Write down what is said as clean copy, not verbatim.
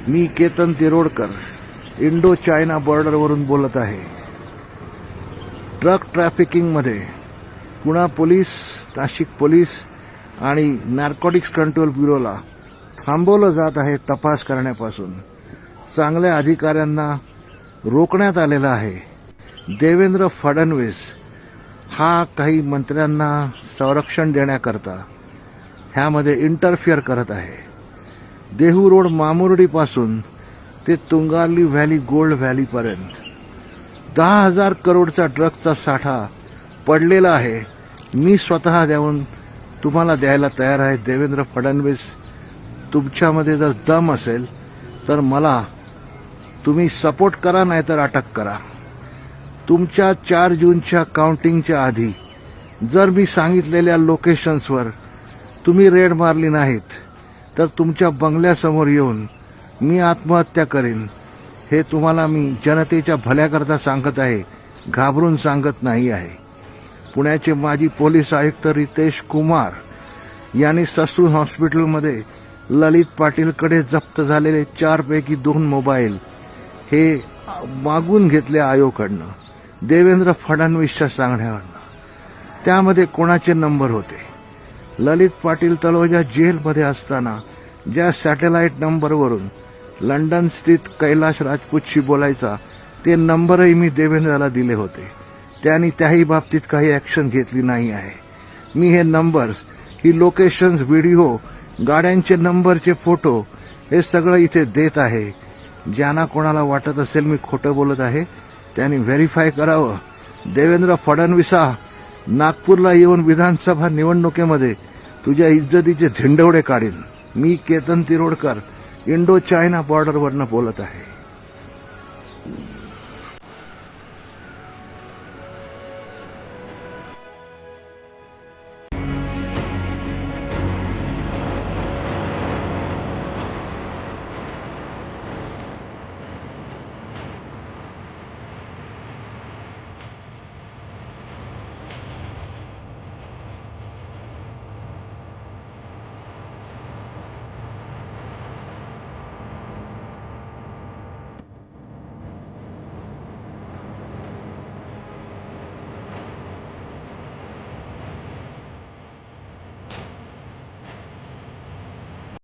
मी Ketan Tirodkar Indo China बॉर्डरवरून बोलत आहे। ट्रक ट्रॅफिकिंगमध्ये पुणे पोलीस, नाशिक पोलीस आणि नार्कोटिक्स कंट्रोल ब्युरोला थांबवलं जात आहे तपास करण्यापासून। चांगल्या अधिकाऱ्यांना रोखण्यात आलेलं आहे। देवेंद्र फडणवीस हा काही मंत्र्यांना संरक्षण देण्याकरता ह्यामध्ये इंटरफिअर करत आहे। देहू रोड मामुर्डीपासून ते तुंगाली व्हॅली गोल्ड व्हॅलीपर्यंत 10,000 करोडचा ड्रग्जचा साठा पडलेला आहे। मी स्वतः तुम्हाला द्यायला तयार आहे। देवेंद्र फडणवीस, तुमच्यामध्ये जर दम असेल तर मला तुम्ही सपोर्ट करा, नाहीतर अटक करा। तुमच्या 4 जूनच्या काउंटिंगच्या आधी जर मी सांगितलेल्या लोकेशन्सवर तुम्ही रेड मारली नाहीत तर तुमच्या बंगल्यासमोर येऊन मी आत्महत्या करीन। हे तुम्हाला मी जनतेच्या भल्याकरता सांगत आहे, घाबरून सांगत नाही आहे। पुण्याचे माजी पोलीस आयुक्त रितेश कुमार यांनी ससून हॉस्पिटलमध्ये ललित पाटीलकडे जप्त झालेले 4 पैकी 2 मोबाईल हे मागून घेतले आयोगाकडनं, देवेंद्र फडणवीसच्या सांगण्यावरनं। त्यामध्ये कोणाचे नंबर होते? ललित पाटील तळोजा जेलमध्ये असताना ज्या सॅटेलाइट नंबरवरून लंडन स्थित कैलाश राजपूतशी बोलायचा, ते नंबरही मी देवेंद्रला दिले होते। त्यांनी त्याही बाबतीत काही ॲक्शन घेतली नाही आहे। मी हे नंबर्स, ही लोकेशन्स, व्हिडिओ, गाड्यांचे नंबरचे फोटो हे सगळं इथे देत आहे। ज्यांना कोणाला वाटत असेल मी खोटं बोलत आहे त्यांनी व्हेरीफाय करावं। देवेंद्र फडणवीसा, नागपूरला येऊन विधानसभा निवडणुकीमध्ये तुझ्या इज्जतीचे धिंडवडे काढीन। मी केतन तिरोडकर इंडो चायना बॉर्डरवरनं बोलत आहे।